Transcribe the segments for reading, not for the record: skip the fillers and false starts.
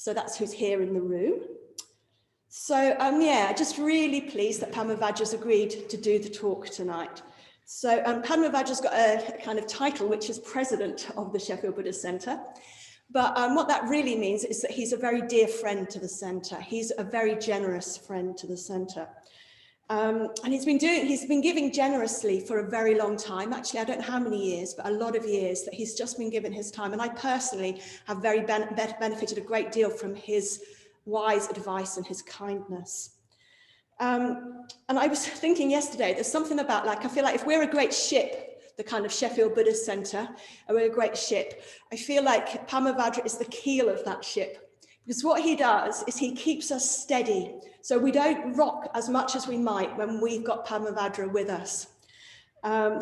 So that's who's here in the room. So yeah, just really pleased that Padmavajra's agreed to do the talk tonight. So Padmavajra's got a kind of title, which is President of the Sheffield Buddhist Centre. But what that really means is that he's a very dear friend to the centre. He's a very generous friend to the centre. And he's been giving generously for a very long time. Actually, I don't know how many years, but a lot of years that he's just been given his time. And I personally have benefited a great deal from his wise advice and his kindness. And I was thinking yesterday, there's something about, like, I feel like if we're a great ship, the kind of Sheffield Buddhist Centre, and we're a great ship, I feel like Padmavajra is the keel of that ship. Because what he does is he keeps us steady. So we don't rock as much as we might when we've got Padmavajra with us.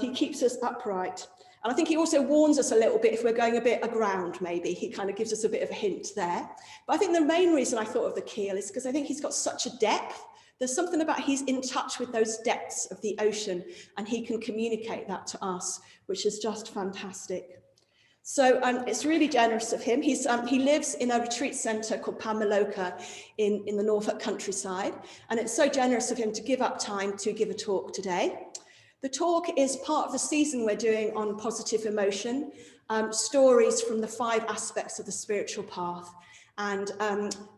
He keeps us upright. And I think he also warns us a little bit if we're going a bit aground, maybe. He kind of gives us a bit of a hint there. But I think the main reason I thought of the keel is because I think he's got such a depth. There's something about he's in touch with those depths of the ocean, and he can communicate that to us, which is just fantastic. So it's really generous of him. He lives in a retreat centre called Padmavajra in the Norfolk countryside. And it's so generous of him to give up time to give a talk today. The talk is part of the season we're doing on positive emotion, stories from the 5 aspects of the spiritual path. And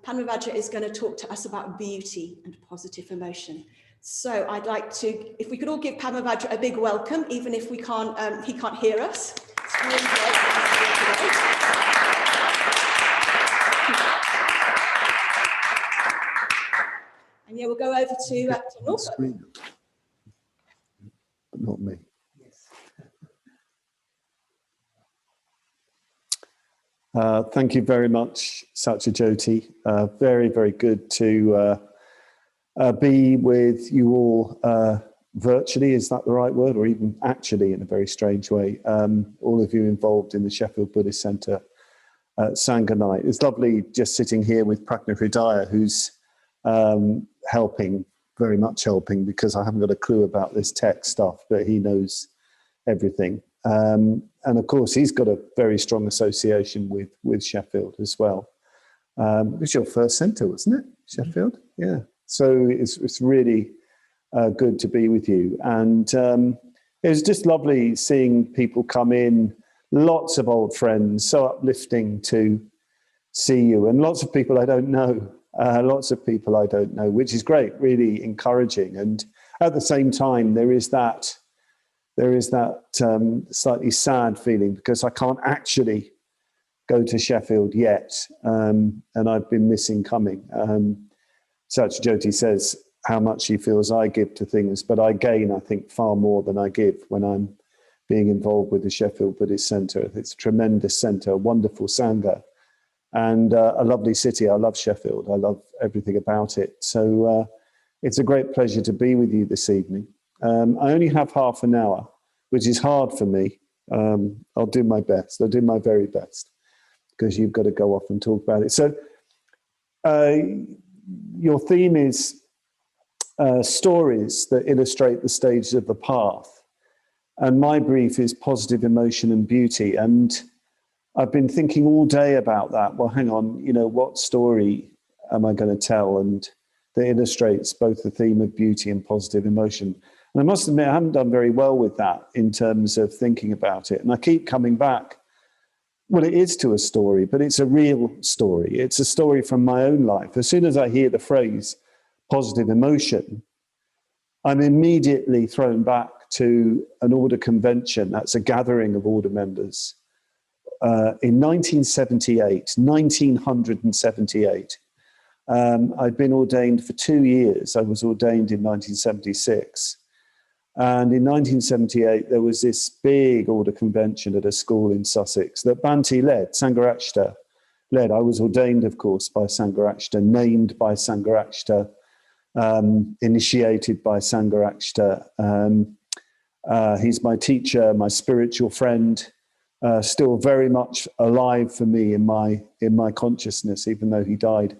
Padmavajra is going to talk to us about beauty and positive emotion. So I'd like to, if we could all give Padmavajra a big welcome, even if he can't hear us. It's really great. And yeah, we'll go over to Norfolk. But not me. Thank you very much, Satyajyoti. Very, very good to be with you all virtually, is that the right word? Or even actually in a very strange way. All of you involved in the Sheffield Buddhist Centre Sangha Night. It's lovely just sitting here with Prakna who's helping, very much helping, because I haven't got a clue about this tech stuff, but he knows everything. And of course, he's got a very strong association with Sheffield as well. It was your first centre, wasn't it? Sheffield? Yeah. So it's really good to be with you. And it was just lovely seeing people come in, lots of old friends, so uplifting to see you, and lots of people I don't know, which is great, really encouraging. And at the same time, there is that slightly sad feeling because I can't actually go to Sheffield yet, and I've been missing coming. Satyajyoti says how much he feels I give to things, but I gain, I think, far more than I give when I'm being involved with the Sheffield Buddhist Centre. It's a tremendous centre, a wonderful Sangha, and a lovely city. I love Sheffield. I love everything about it. So it's a great pleasure to be with you this evening. I only have half an hour, which is hard for me. I'll do my best. I'll do my very best, because you've got to go off and talk about it. So your theme is stories that illustrate the stages of the path. And my brief is positive emotion and beauty. And I've been thinking all day about that. Well, hang on, what story am I going to tell? And that illustrates both the theme of beauty and positive emotion. And I must admit, I haven't done very well with that in terms of thinking about it. And I keep coming back. Well, it is to a story, but it's a real story. It's a story from my own life. As soon as I hear the phrase positive emotion, I'm immediately thrown back to an order convention. That's a gathering of order members. In 1978, I'd been ordained for 2 years. I was ordained in 1976. And in 1978, there was this big order convention at a school in Sussex that Bhante led, Sangha led. I was ordained, of course, by Sangha, named by Sangha, initiated by Sangha. He's my teacher, my spiritual friend, still very much alive for me in my consciousness, even though he died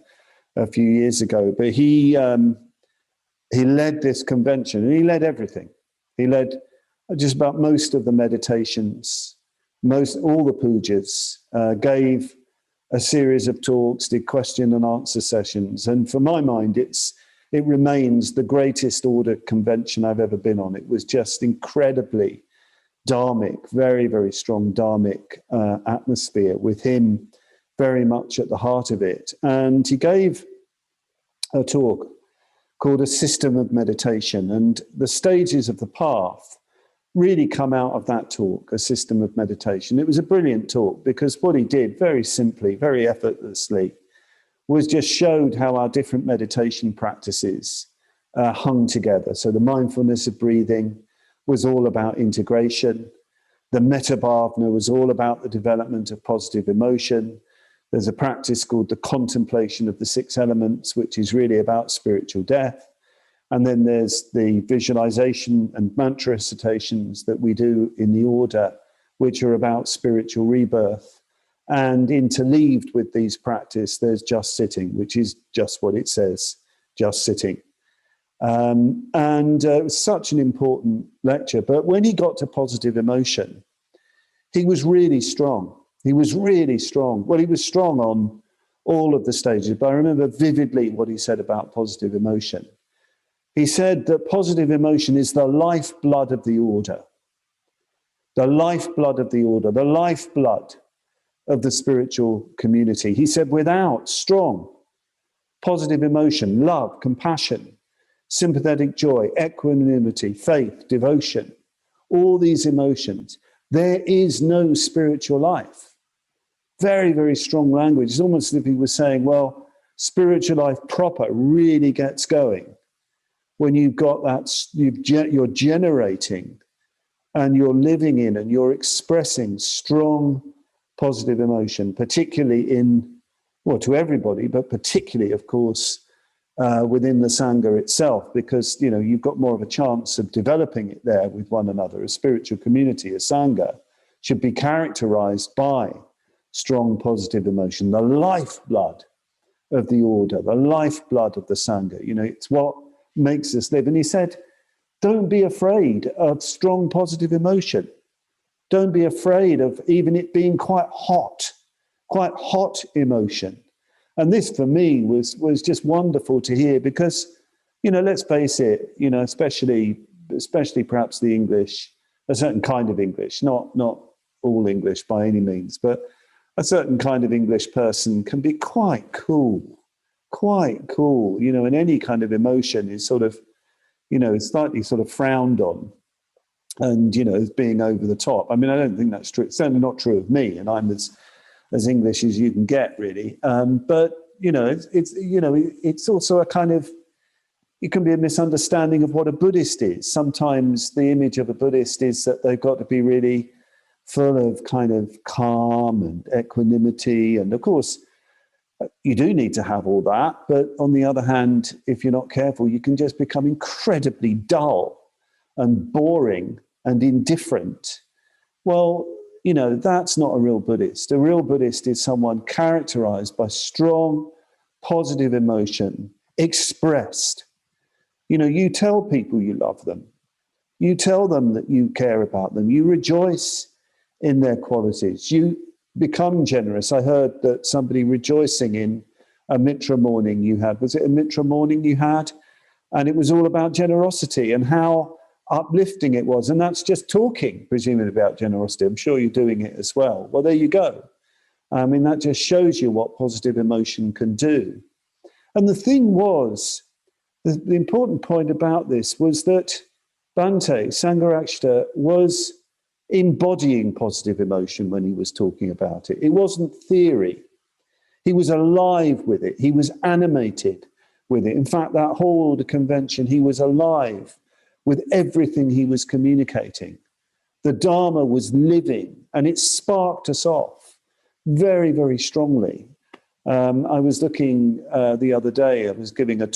a few years ago. But he led this convention, and he led everything. He led just about most of the meditations, all the pujas, gave a series of talks, did question and answer sessions. And for my mind, it remains the greatest order convention I've ever been on. It was just incredibly Dharmic, very, very strong Dharmic atmosphere, with him very much at the heart of it. And he gave a talk called A System of Meditation. And the stages of the path really come out of that talk, A System of Meditation. It was a brilliant talk because what he did very simply, very effortlessly, was just showed how our different meditation practices hung together. So the mindfulness of breathing was all about integration. The Metabhavna was all about the development of positive emotion. There's a practice called the contemplation of the 6 elements, which is really about spiritual death. And then there's the visualization and mantra recitations that we do in the order, which are about spiritual rebirth. And interleaved with these practice, there's just sitting, which is just what it says, just sitting. It was such an important lecture. But when he got to positive emotion, he was really strong. He was really strong. Well, he was strong on all of the stages, but I remember vividly what he said about positive emotion. He said that positive emotion is the lifeblood of the order. The lifeblood of the order, the lifeblood of the spiritual community. He said without strong positive emotion, love, compassion, sympathetic joy, equanimity, faith, devotion, all these emotions, there is no spiritual life. Very, very strong language. It's almost as if he was saying, well, spiritual life proper really gets going when you've got that, you're generating and you're living in and you're expressing strong positive emotion, particularly to everybody, but particularly, of course, within the Sangha itself, because, you've got more of a chance of developing it there with one another. A spiritual community, a Sangha, should be characterized by strong positive emotion, the lifeblood of the order, the lifeblood of the Sangha. It's what makes us live. And he said, don't be afraid of strong positive emotion. Don't be afraid of even it being quite hot emotion. And this for me was just wonderful to hear because, let's face it, especially perhaps the English, a certain kind of English, not all English by any means, but a certain kind of English person can be quite cool, and any kind of emotion is sort of, slightly sort of frowned on and, as being over the top. I mean, I don't think that's true. It's certainly not true of me, and I'm as English as you can get, really. But, it's also a kind of, it can be a misunderstanding of what a Buddhist is. Sometimes the image of a Buddhist is that they've got to be really full of kind of calm and equanimity. And of course, you do need to have all that. But on the other hand, if you're not careful, you can just become incredibly dull and boring and indifferent. Well, that's not a real Buddhist. A real Buddhist is someone characterized by strong, positive emotion, expressed. You tell people you love them. You tell them that you care about them. You rejoice in their qualities. You become generous. I heard that somebody rejoicing in a Mitra morning you had. Was it a Mitra morning you had? And it was all about generosity and how uplifting it was. And that's just talking, presumably, about generosity. I'm sure you're doing it as well. Well, there you go. I mean, that just shows you what positive emotion can do. And the thing was, the important point about this was that Bhante, Sangharakshita, was embodying positive emotion when he was talking about it. It wasn't theory. He was alive with it. He was animated with it. In fact, that whole convention, he was alive with everything he was communicating. The Dharma was living, and it sparked us off very, very strongly. I was looking the other day, I was giving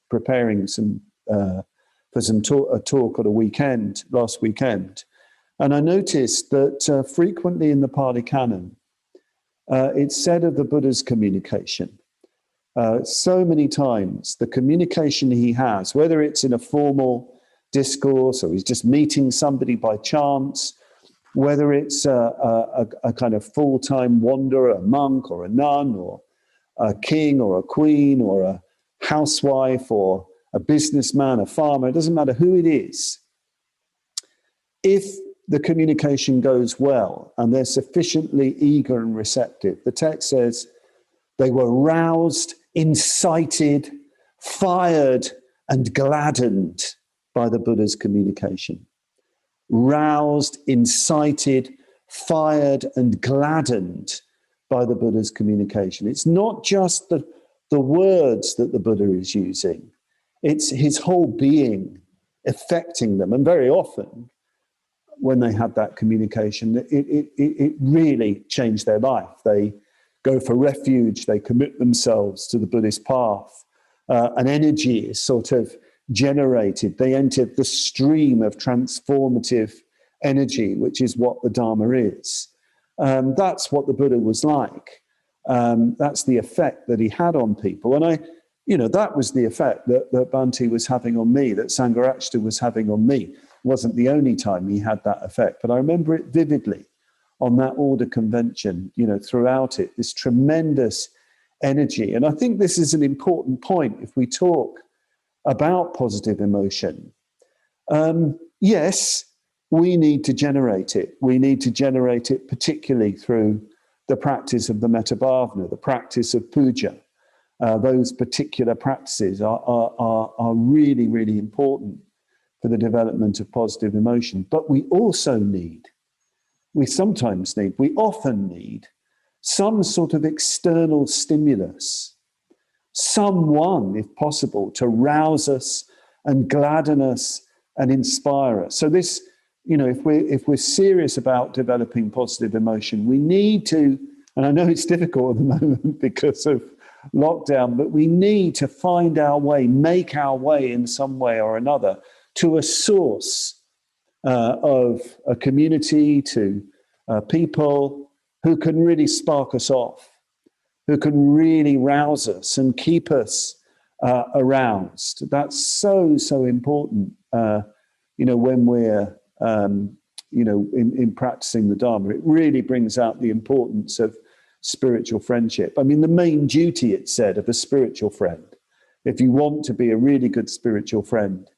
preparing some for a talk at a weekend, last weekend, and I noticed that frequently in the Pali Canon, it's said of the Buddha's communication, so many times, the communication he has, whether it's in a formal discourse or he's just meeting somebody by chance, whether it's a kind of full-time wanderer, a monk or a nun or a king or a queen or a housewife or a businessman, a farmer, it doesn't matter who it is. If the communication goes well and they're sufficiently eager and receptive, the text says they were roused, incited, fired, and gladdened by the Buddha's communication. Roused, incited, fired, and gladdened by the Buddha's communication. It's not just the words that the Buddha is using, it's his whole being affecting them. And very often, when they had that communication, it really changed their life. They go for refuge, they commit themselves to the Buddhist path. An energy is sort of generated. They entered the stream of transformative energy, which is what the Dharma is. That's what the Buddha was like. That's the effect that he had on people. And that was the effect that Bhante was having on me, that Sangharakshita was having on me. It wasn't the only time he had that effect, but I remember it vividly on that order convention, throughout it, this tremendous energy. And I think this is an important point if we talk about positive emotion. Yes, we need to generate it. We need to generate it particularly through the practice of the metta bhavana, the practice of puja. Those particular practices are really, really important for the development of positive emotion. But we also we often need some sort of external stimulus, someone, if possible, to rouse us and gladden us and inspire us. So this, if we're serious about developing positive emotion, we need to, and I know it's difficult at the moment because of lockdown, but we need to find our way, make our way in some way or another to a source of a community, to people who can really spark us off, who can really rouse us and keep us aroused. That's so, so important, when we're, in practicing the Dharma. It really brings out the importance of spiritual friendship. I mean, the main duty, it said, of a spiritual friend, if you want to be a really good spiritual friend,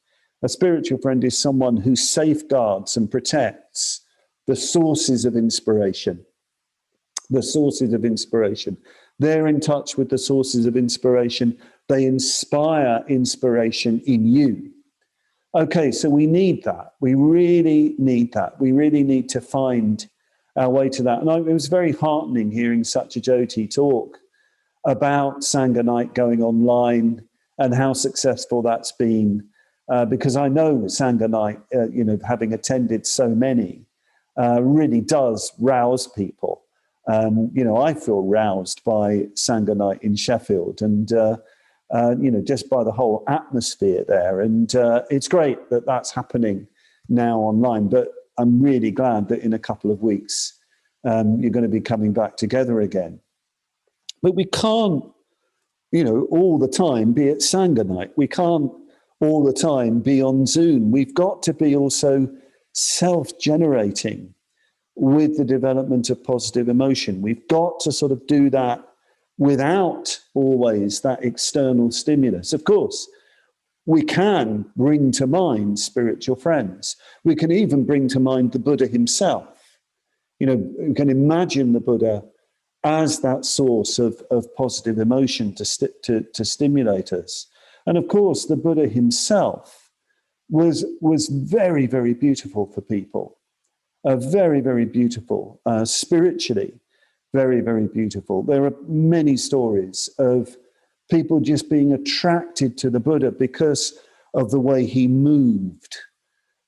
a spiritual friend is someone who safeguards and protects the sources of inspiration. The sources of inspiration. They're in touch with the sources of inspiration. They inspire inspiration in you. Okay, so we need that. We really need that. We really need to find our way to that. And it was very heartening hearing Satyajoti talk about Sangha Night going online and how successful that's been. Because I know Sangha Night, having attended so many, really does rouse people. I feel roused by Sangha Night in Sheffield and, just by the whole atmosphere there. And it's great that that's happening now online, but I'm really glad that in a couple of weeks, you're going to be coming back together again. But we can't, all the time be at Sangha Night. We can't all the time be on Zoom. We've got to be also self-generating with the development of positive emotion. We've got to sort of do that without always that external stimulus. Of course, we can bring to mind spiritual friends. We can even bring to mind the Buddha himself. We can imagine the Buddha as that source of positive emotion to stimulate us. And of course, the Buddha himself was very, very beautiful for people. Very, very beautiful, spiritually, very, very beautiful. There are many stories of people just being attracted to the Buddha because of the way he moved,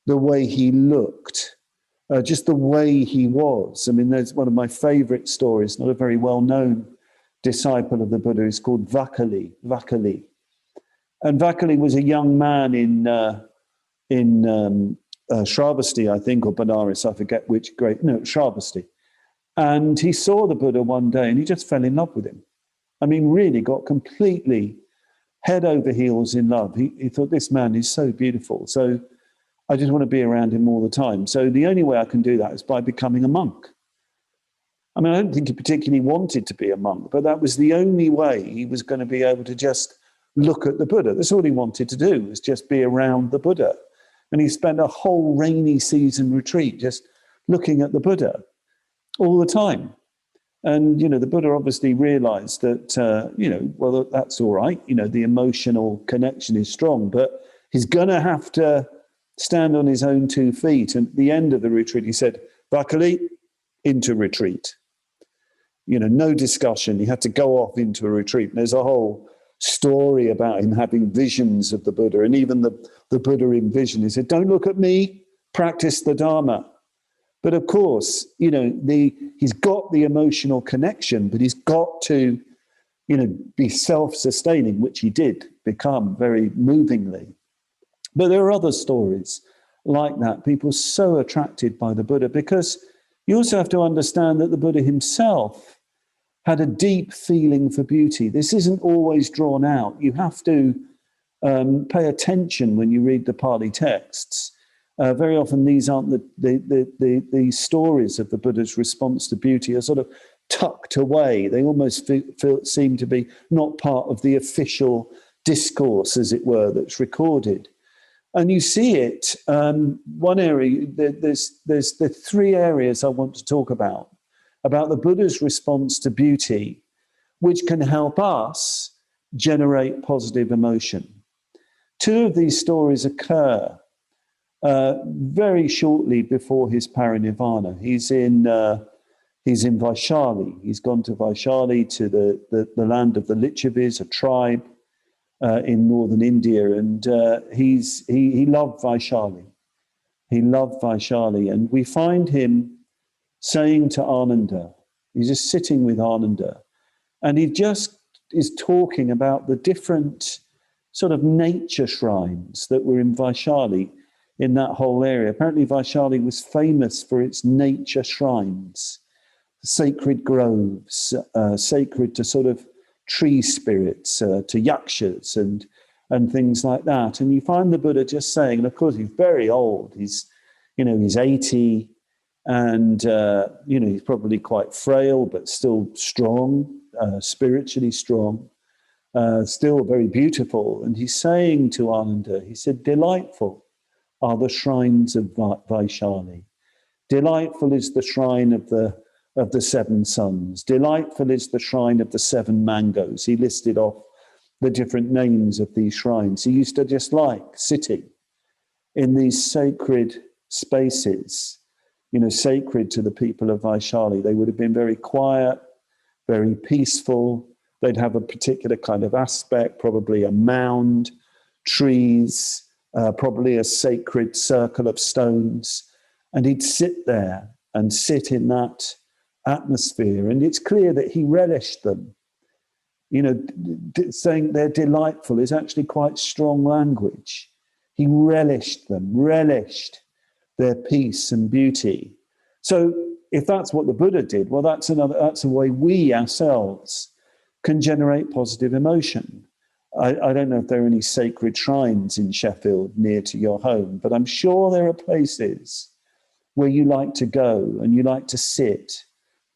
the way he looked, just the way he was. I mean, there's one of my favorite stories, not a very well-known disciple of the Buddha, is called Vakali. And Vakali was a young man in Shravasti, I think, or Benares, I forget which Shravasti. And he saw the Buddha one day and he just fell in love with him. I mean, really got completely head over heels in love. He thought, this man is so beautiful. So I just want to be around him all the time. So the only way I can do that is by becoming a monk. I mean, I don't think he particularly wanted to be a monk, but that was the only way he was going to be able to just look at the Buddha. That's all he wanted to do, was just be around the Buddha. And he spent a whole rainy season retreat just looking at the Buddha all the time. And, the Buddha obviously realized that, well, that's all right. The emotional connection is strong, but he's going to have to stand on his own 2 feet. And at the end of the retreat, he said, Vakali, into retreat. No discussion. He had to go off into a retreat. And there's a whole story about him having visions of the Buddha. And even the Buddha in vision, he said, don't look at me, practice the Dharma. But of course, he's got the emotional connection, but he's got to, be self-sustaining, which he did become very movingly. But there are other stories like that. People so attracted by the Buddha, because you also have to understand that the Buddha himself had a deep feeling for beauty. This isn't always drawn out. You have to pay attention when you read the Pali texts. Very often these aren't the stories of the Buddha's response to beauty are sort of tucked away. They almost seem to be not part of the official discourse, as it were, that's recorded. And you see it, one area, there's the 3 areas I want to talk about the Buddha's response to beauty, which can help us generate positive emotion. 2 of these stories occur very shortly before his parinirvana. He's in Vaishali. He's gone to Vaishali, to the land of the Lichavis, a tribe in northern India, and he loved Vaishali. He loved Vaishali, and we find him saying to Ananda, he's just sitting with Ananda, and he just is talking about the different sort of nature shrines that were in Vaishali, in that whole area. Apparently Vaishali was famous for its nature shrines, sacred groves, sacred to sort of tree spirits, to yakshas and things like that. And you find the Buddha just saying, and of course he's very old, he's 80, and he's probably quite frail, but still strong, spiritually strong, still very beautiful. And he's saying to Ananda, he said, delightful are the shrines of Vaishali. Delightful is the shrine of the 7 suns. Delightful is the shrine of the 7 mangoes. He listed off the different names of these shrines. He used to just like sitting in these sacred spaces, sacred to the people of Vaishali. They would have been very quiet, very peaceful. They'd have a particular kind of aspect, probably a mound, trees, probably a sacred circle of stones. And he'd sit there and sit in that atmosphere. And it's clear that he relished them. Saying they're delightful is actually quite strong language. He relished them, relished their peace and beauty. So if that's what the Buddha did, well, that's a way we ourselves can generate positive emotion. I don't know if there are any sacred shrines in Sheffield near to your home, but I'm sure there are places where you like to go and you like to sit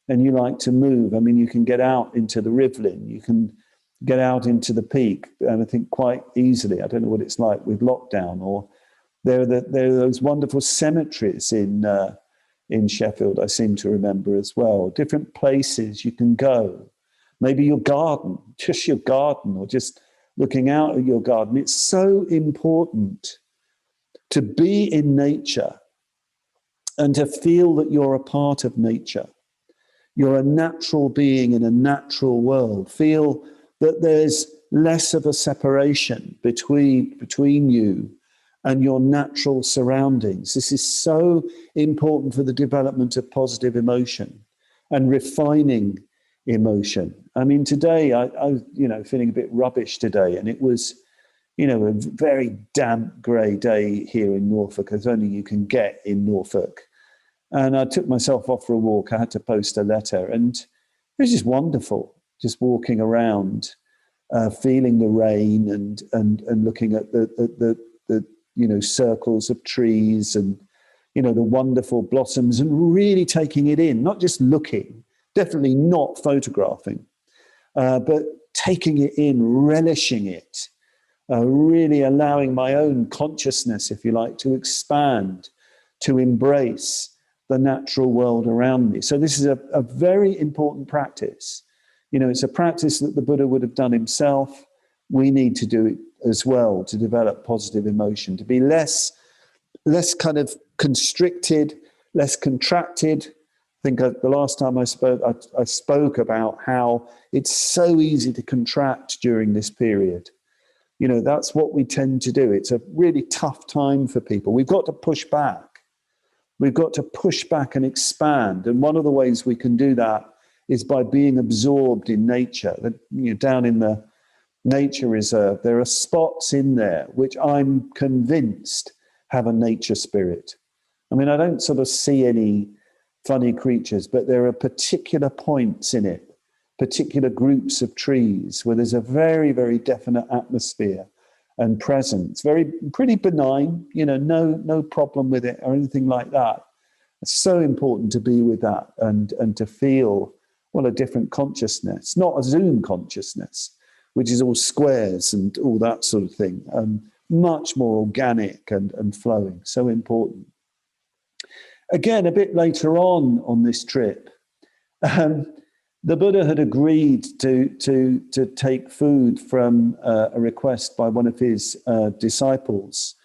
and you like to move. I mean, you can get out into the Rivlin, you can get out into the Peak, and I think quite easily. I don't know what it's like with lockdown. Or there are those wonderful cemeteries in Sheffield, I seem to remember as well. Different places you can go. Maybe your garden, or just looking out at your garden. It's so important to be in nature and to feel that you're a part of nature. You're a natural being in a natural world. Feel that there's less of a separation between you and your natural surroundings. This is so important for the development of positive emotion and refining emotion. I mean, today I was, feeling a bit rubbish today, and it was, a very damp, grey day here in Norfolk, as only you can get in Norfolk. And I took myself off for a walk. I had to post a letter, and it was just wonderful, just walking around, feeling the rain and looking at the circles of trees and, the wonderful blossoms, and really taking it in, not just looking, definitely not photographing, but taking it in, relishing it, really allowing my own consciousness, if you like, to expand, to embrace the natural world around me. So this is a very important practice. It's a practice that the Buddha would have done himself. We need to do it as well to develop positive emotion, to be less kind of constricted, less contracted. I think the last time I spoke about how it's so easy to contract during this period. That's what we tend to do. It's a really tough time for people. We've got to push back. We've got to push back and expand. And one of the ways we can do that is by being absorbed in nature. Down in the nature reserve, there are spots in there which I'm convinced have a nature spirit. I mean, I don't sort of see any funny creatures, but there are particular points in it, particular groups of trees where there's a very, very definite atmosphere and presence, pretty benign, no problem with it or anything like that. It's so important to be with that and to feel, a different consciousness, not a Zoom consciousness, which is all squares and all that sort of thing, much more organic and flowing, so important. Again, a bit later on this trip, the Buddha had agreed to take food from a request by one of his disciples,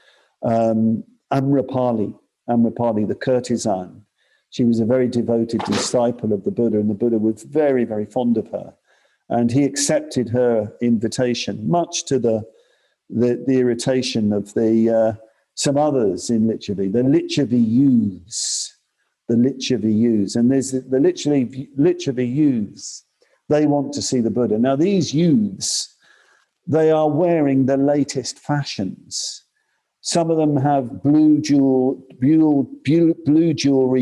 Amrapali, the courtesan. She was a very devoted disciple of the Buddha, and the Buddha was very, very fond of her. And he accepted her invitation, much to the irritation of some others in Lichavi, the Lichavi youths. And there's the Lichavi youths. They want to see the Buddha. Now, these youths, they are wearing the latest fashions. Some of them have blue jewelry,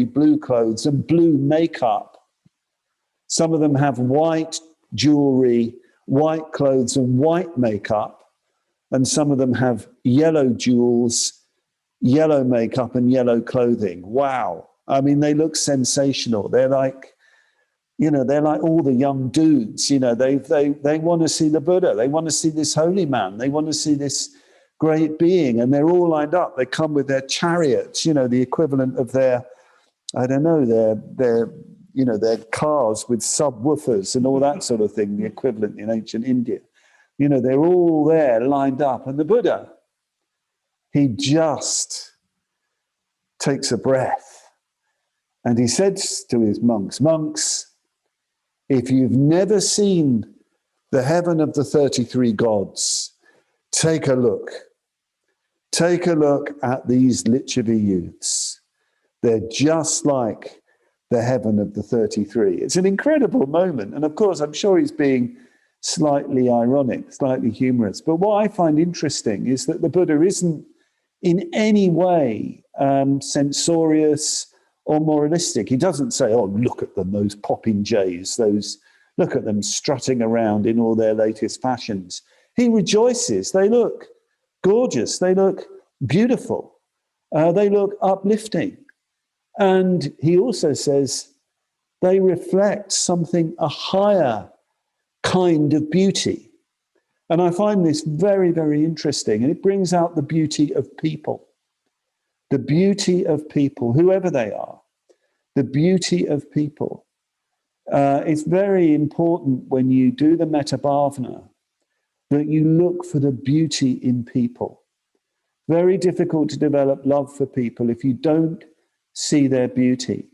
blue clothes, and blue makeup. Some of them have white jewelry, white clothes, and white makeup. And some of them have yellow jewels, yellow makeup, and yellow clothing. Wow. I mean, they look sensational. They're like all the young dudes, they want to see the Buddha. They want to see this holy man. They want to see this great being. And they're all lined up. They come with their chariots, the equivalent of their cars with subwoofers and all that sort of thing, the equivalent in ancient India. They're all there lined up. And the Buddha, he just takes a breath. And he said to his monks, if you've never seen the heaven of the 33 gods, take a look. Take a look at these Lichavi youths. They're just like the heaven of the 33. It's an incredible moment. And of course, I'm sure he's being slightly ironic, slightly humorous. But what I find interesting is that the Buddha isn't in any way censorious or moralistic. He doesn't say, oh, look at them, those popping jays, look at them strutting around in all their latest fashions. He rejoices. They look gorgeous. They look beautiful. They look uplifting. And he also says they reflect a higher kind of beauty. And I find this very, very interesting. And it brings out the beauty of people. The beauty of people, whoever they are. The beauty of people. It's very important when you do the metta bhavana that you look for the beauty in people. Very difficult to develop love for people if you don't see their beauty.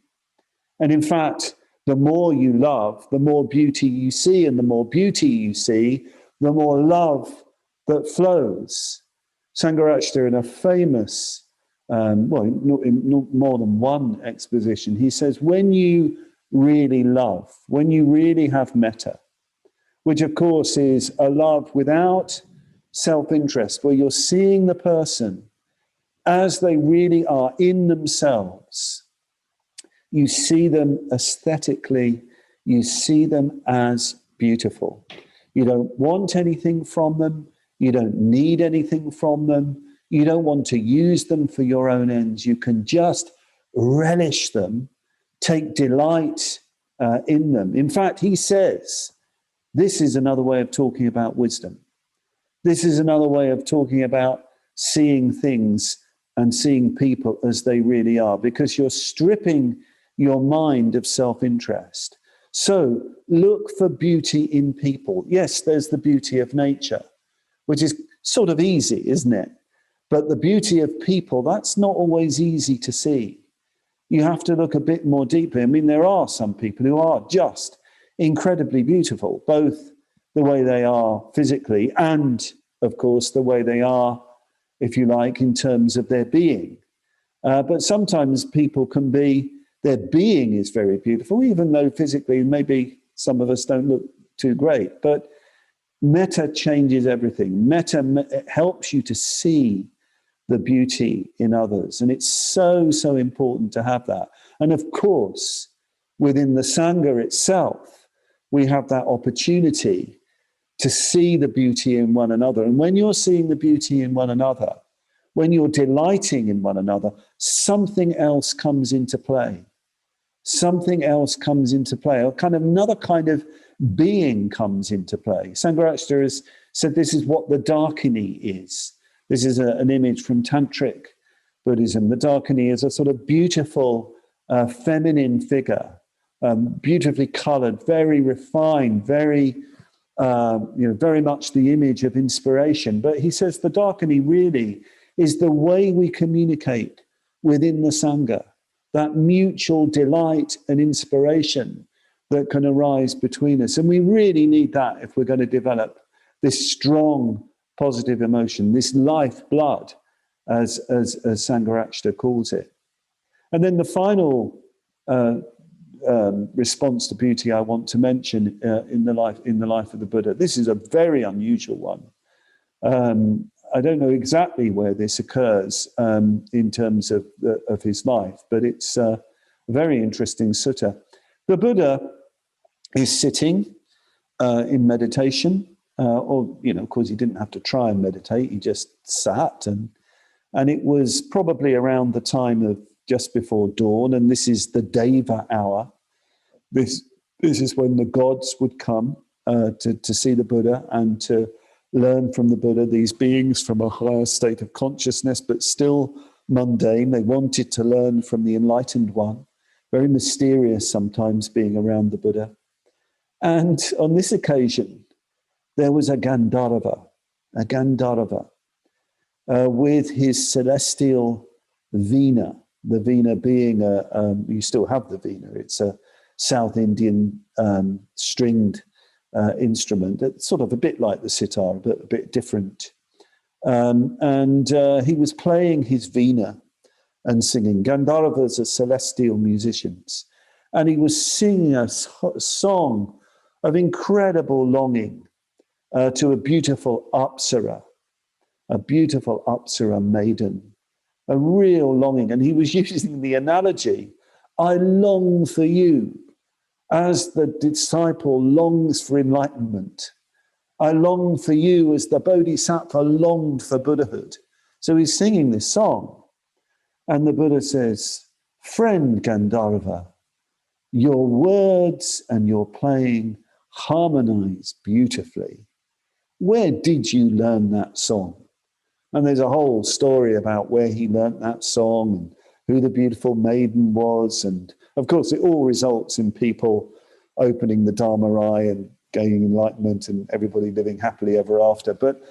And in fact, the more you love, the more beauty you see, and the more beauty you see, the more love that flows. Sangharakshita, in a famous, in more than one exposition, he says, when you really love, when you really have metta, which of course is a love without self-interest, where you're seeing the person as they really are in themselves. You see them aesthetically, you see them as beautiful. You don't want anything from them, you don't need anything from them, You don't want to use them for your own ends. You can just relish them, take delight in them. In fact, he says, this is another way of talking about wisdom. This is another way of talking about seeing things and seeing people as they really are, because you're stripping your mind of self-interest. So look for beauty in people. Yes, there's the beauty of nature, which is sort of easy, isn't it? But the beauty of people, that's not always easy to see. You have to look a bit more deeply. I mean, there are some people who are just incredibly beautiful, both the way they are physically and, of course, the way they are, if you like, in terms of their being. But sometimes people can be, their being is very beautiful, even though physically maybe some of us don't look too great. But metta changes everything. Metta helps you to see the beauty in others. And it's so, so important to have that. And of course, within the Sangha itself, we have that opportunity to see the beauty in one another. And when you're seeing the beauty in one another, when you're delighting in one another, something else comes into play. Something else comes into play, or kind of another kind of being comes into play. Sangha has said this is what the Dakini is. This is an image from Tantric Buddhism. The Dakini is a sort of beautiful feminine figure, beautifully colored, very refined, very, very much the image of inspiration. But he says the Dakini really is the way we communicate within the Sangha, that mutual delight and inspiration that can arise between us. And we really need that if we're going to develop this strong positive emotion, this lifeblood, as Sangha calls it. And then the final response to beauty I want to mention in the life of the Buddha. This is a very unusual one. I don't know exactly where this occurs in terms of his life, but it's a very interesting sutta. The Buddha is sitting in meditation, or, of course, he didn't have to try and meditate. He just sat, and it was probably around the time of just before dawn, and this is the Deva hour. This is when the gods would come to see the Buddha and to learn from the Buddha, these beings from a higher state of consciousness, but still mundane. They wanted to learn from the enlightened one, very mysterious sometimes being around the Buddha. And on this occasion, there was a Gandharva with his celestial veena, the veena being you still have the veena, it's a South Indian stringed instrument. It's sort of a bit like the sitar, but a bit different. And he was playing his veena and singing. Gandharvas are celestial musicians. And he was singing a song of incredible longing to a beautiful Apsara maiden, a real longing. And he was using the analogy, I long for you, as the disciple longs for enlightenment. I long for you as the Bodhisattva longed for Buddhahood. So he's singing this song. And the Buddha says, friend Gandharva, your words and your playing harmonize beautifully. Where did you learn that song? And there's a whole story about where he learnt that song and who the beautiful maiden was. And of course, it all results in people opening the Dharma eye and gaining enlightenment and everybody living happily ever after. But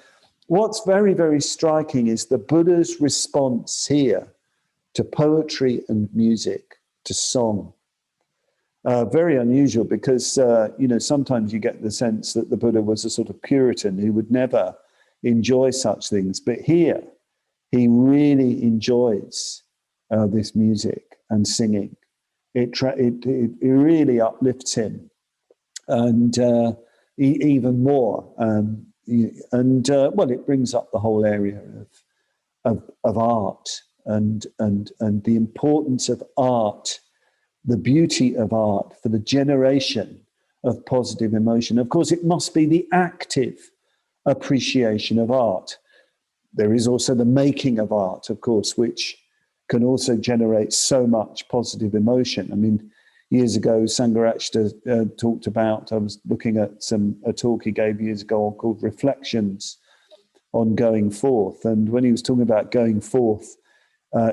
what's very, very striking is the Buddha's response here to poetry and music, to song. Very unusual because, sometimes you get the sense that the Buddha was a sort of Puritan who would never enjoy such things. But here, he really enjoys this music and singing. It really uplifts him, and even more. It brings up the whole area of art and the importance of art, the beauty of art for the generation of positive emotion. Of course, it must be the active appreciation of art. there is also the making of art, of course, which can also generate so much positive emotion. I mean, years ago, Sangha talked about, I was looking at a talk he gave years ago called Reflections on Going Forth. And when he was talking about going forth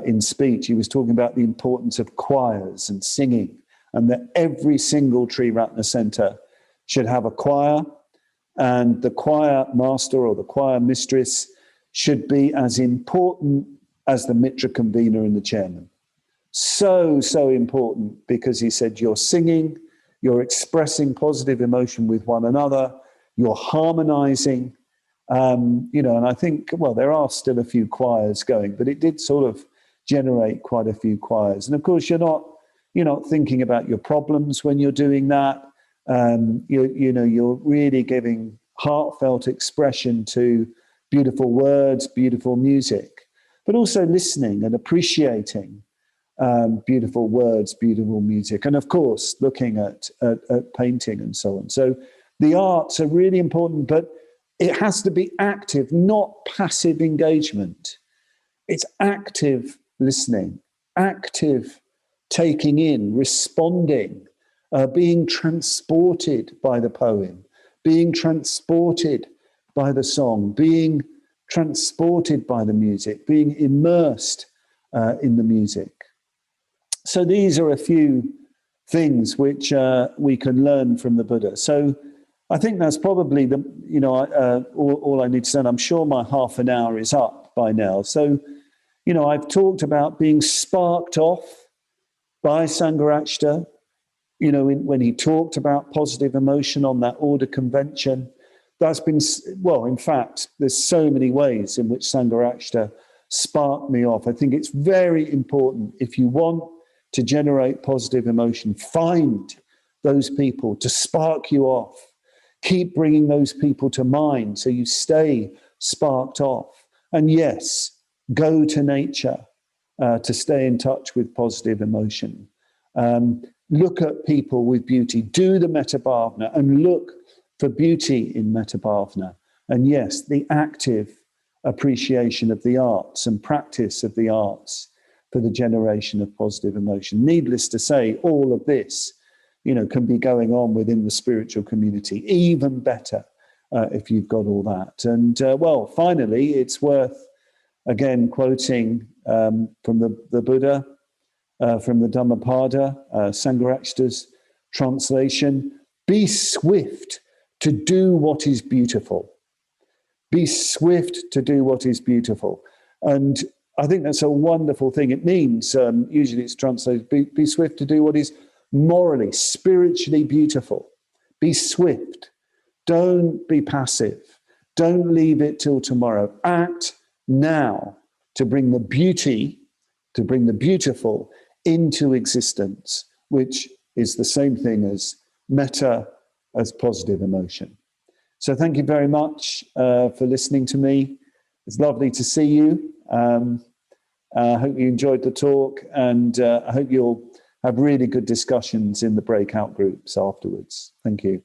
in speech, he was talking about the importance of choirs and singing, and that every single Tri Ratna Centre should have a choir, and the choir master or the choir mistress should be as important as the Mitra convener and the chairman. So important, because he said you're singing, you're expressing positive emotion with one another, you're harmonizing, and I think, well, there are still a few choirs going, but it did sort of generate quite a few choirs. And of course, you're not thinking about your problems when you're doing that. You're really giving heartfelt expression to beautiful words, beautiful music, but also listening and appreciating beautiful words, beautiful music, and of course, looking at painting and so on. So the arts are really important, but it has to be active, not passive engagement. It's active listening, active taking in, responding, being transported by the poem, being transported by the song, being transported by the music, being immersed in the music. So these are a few things which we can learn from the Buddha. So I think that's probably all I need to say. And I'm sure my half an hour is up by now. So, I've talked about being sparked off by Sangharakshita, when he talked about positive emotion on that order convention. That's been, well, in fact, there's so many ways in which Sangharakshita sparked me off. I think it's very important, if you want to generate positive emotion, find those people to spark you off. Keep bringing those people to mind so you stay sparked off. And yes, go to nature to stay in touch with positive emotion. Look at people with beauty. Do the metta bhavana and look for beauty in metta bhavana. And yes, the active appreciation of the arts and practice of the arts for the generation of positive emotion. Needless to say, all of this can be going on within the spiritual community, even better if you've got all that. And finally, it's worth, again, quoting from the Buddha, from the Dhammapada, Sangharakshita's translation: be swift to do what is beautiful. Be swift to do what is beautiful. And I think that's a wonderful thing. It means, usually it's translated, be swift to do what is morally, spiritually beautiful. Be swift. Don't be passive. Don't leave it till tomorrow. Act now to bring the beauty, to bring the beautiful into existence, which is the same thing as metta, as positive emotion. So thank you very much for listening to me. It's lovely to see you. I hope you enjoyed the talk, and I hope you'll have really good discussions in the breakout groups afterwards. Thank you.